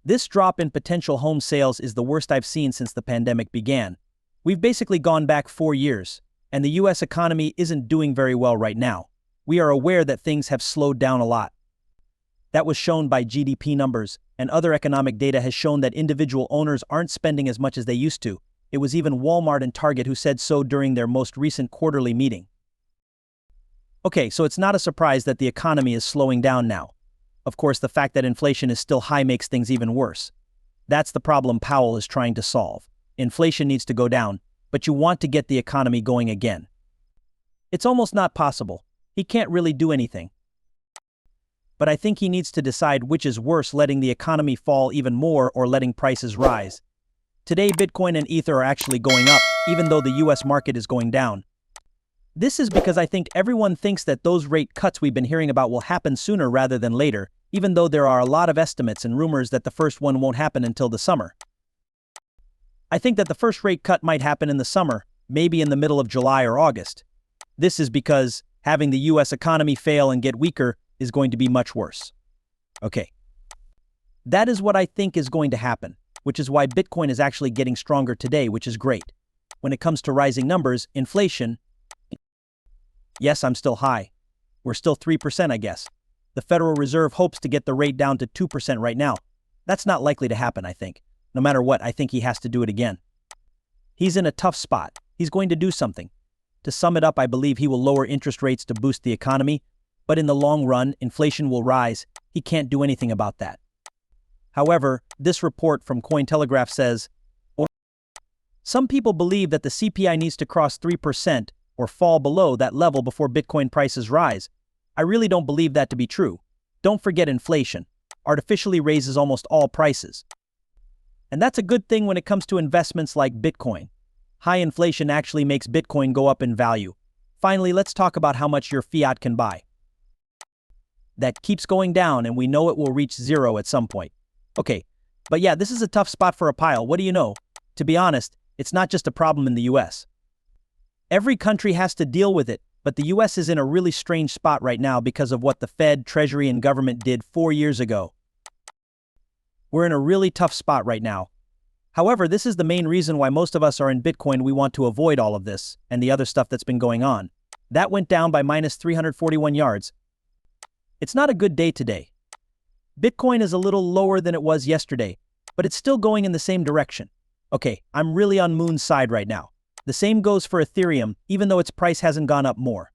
This drop in potential home sales is the worst I've seen since the pandemic began. We've basically gone back 4 years, and the US economy isn't doing very well right now. We are aware that things have slowed down a lot. That was shown by GDP numbers, and other economic data has shown that individual owners aren't spending as much as they used to. It was even Walmart and Target who said so during their most recent quarterly meeting. Okay, so it's not a surprise that the economy is slowing down now. Of course, the fact that inflation is still high makes things even worse. That's the problem Powell is trying to solve. Inflation needs to go down, but you want to get the economy going again. It's almost not possible. He can't really do anything. But I think he needs to decide which is worse, letting the economy fall even more or letting prices rise. Today, Bitcoin and Ether are actually going up, even though the US market is going down. This is because I think everyone thinks that those rate cuts we've been hearing about will happen sooner rather than later, even though there are a lot of estimates and rumors that the first one won't happen until the summer. I think that the first rate cut might happen in the summer, maybe in the middle of July or August. This is because having the US economy fail and get weaker is going to be much worse. Okay. That is what I think is going to happen, which is why Bitcoin is actually getting stronger today, which is great. When it comes to rising numbers, inflation, yes, I'm still high. We're still 3%, I guess. The Federal Reserve hopes to get the rate down to 2% right now. That's not likely to happen, I think. No matter what, I think he has to do it again. He's in a tough spot. He's going to do something. To sum it up, I believe he will lower interest rates to boost the economy, but in the long run, inflation will rise. He can't do anything about that. However, this report from Cointelegraph says, some people believe that the CPI needs to cross 3% or fall below that level before Bitcoin prices rise. I really don't believe that to be true. Don't forget inflation artificially raises almost all prices. And that's a good thing when it comes to investments like Bitcoin. High inflation actually makes Bitcoin go up in value. Finally, let's talk about how much your fiat can buy. That keeps going down, and we know it will reach zero at some point. Okay, but yeah, this is a tough spot for a pile. What do you know? To be honest, it's not just a problem in the US. Every country has to deal with it, but the US is in a really strange spot right now because of what the Fed, Treasury, and government did 4 years ago. We're in a really tough spot right now. However, this is the main reason why most of us are in Bitcoin. We want to avoid all of this and the other stuff that's been going on. That went down by minus 341 yards. It's not a good day today. Bitcoin is a little lower than it was yesterday, but it's still going in the same direction. Okay, I'm really on Moon's side right now. The same goes for Ethereum, even though its price hasn't gone up more.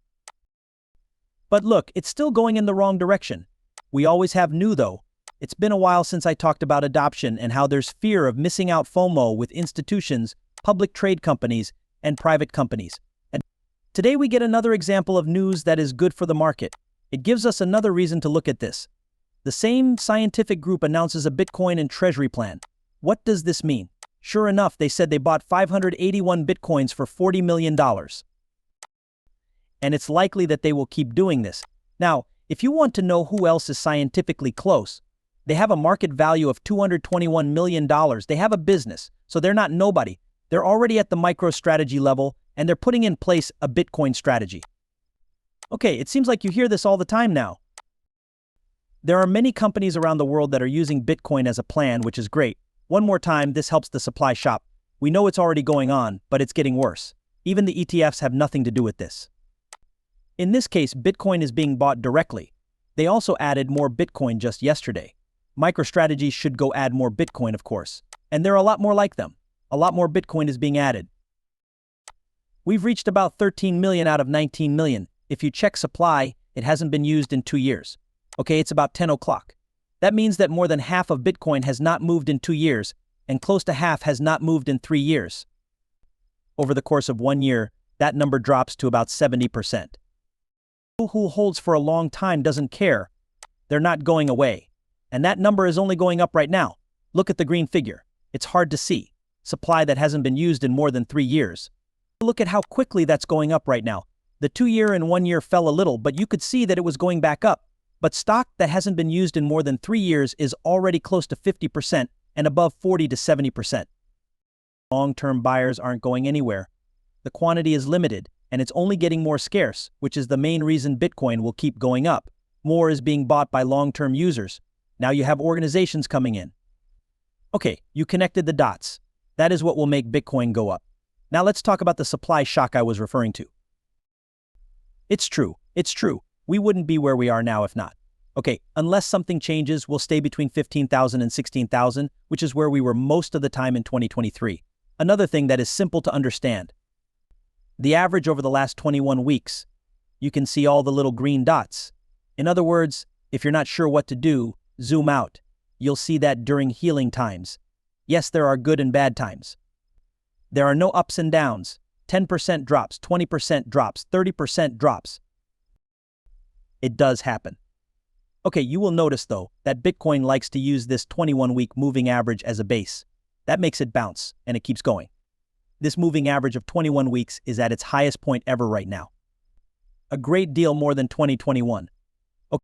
But look, it's still going in the wrong direction. We always have new though. It's been a while since I talked about adoption and how there's fear of missing out FOMO with institutions, public trade companies, and private companies. And today we get another example of news that is good for the market. It gives us another reason to look at this. The same scientific group announces a Bitcoin and Treasury plan. What does this mean? Sure enough, they said they bought 581 Bitcoins for $40 million. And it's likely that they will keep doing this. Now, if you want to know who else is scientifically close, they have a market value of $221 million. They have a business, so they're not nobody. They're already at the micro-strategy level, and they're putting in place a Bitcoin strategy. Okay, it seems like you hear this all the time now. There are many companies around the world that are using Bitcoin as a plan, which is great. One more time, this helps the supply shop. We know it's already going on, but it's getting worse. Even the ETFs have nothing to do with this. In this case, Bitcoin is being bought directly. They also added more Bitcoin just yesterday. MicroStrategy should go add more Bitcoin, of course. And there are a lot more like them. A lot more Bitcoin is being added. We've reached about 13 million out of 19 million. If you check supply, it hasn't been used in 2 years. Okay, it's about 10 o'clock. That means that more than half of Bitcoin has not moved in 2 years, and close to half has not moved in 3 years. Over the course of 1 year, that number drops to about 70%. Who holds for a long time doesn't care. They're not going away. And that number is only going up right now. Look at the green figure. It's hard to see. Supply that hasn't been used in more than 3 years. Look at how quickly that's going up right now. The 2 year and 1 year fell a little, but you could see that it was going back up. But stock that hasn't been used in more than 3 years is already close to 50% and above 40 to 70%. Long-term buyers aren't going anywhere. The quantity is limited, and it's only getting more scarce, which is the main reason Bitcoin will keep going up. More is being bought by long-term users. Now you have organizations coming in. Okay, you connected the dots. That is what will make Bitcoin go up. Now let's talk about the supply shock I was referring to. It's true. We wouldn't be where we are now if not. Okay, unless something changes, we'll stay between 15,000 and 16,000, which is where we were most of the time in 2023. Another thing that is simple to understand. The average over the last 21 weeks. You can see all the little green dots. In other words, if you're not sure what to do, zoom out. You'll see that during healing times. Yes, there are good and bad times. There are no ups and downs. 10% drops, 20% drops, 30% drops. It does happen. Okay, you will notice though that Bitcoin likes to use this 21-week moving average as a base. That makes it bounce, and it keeps going. This moving average of 21 weeks is at its highest point ever right now. A great deal more than 2021.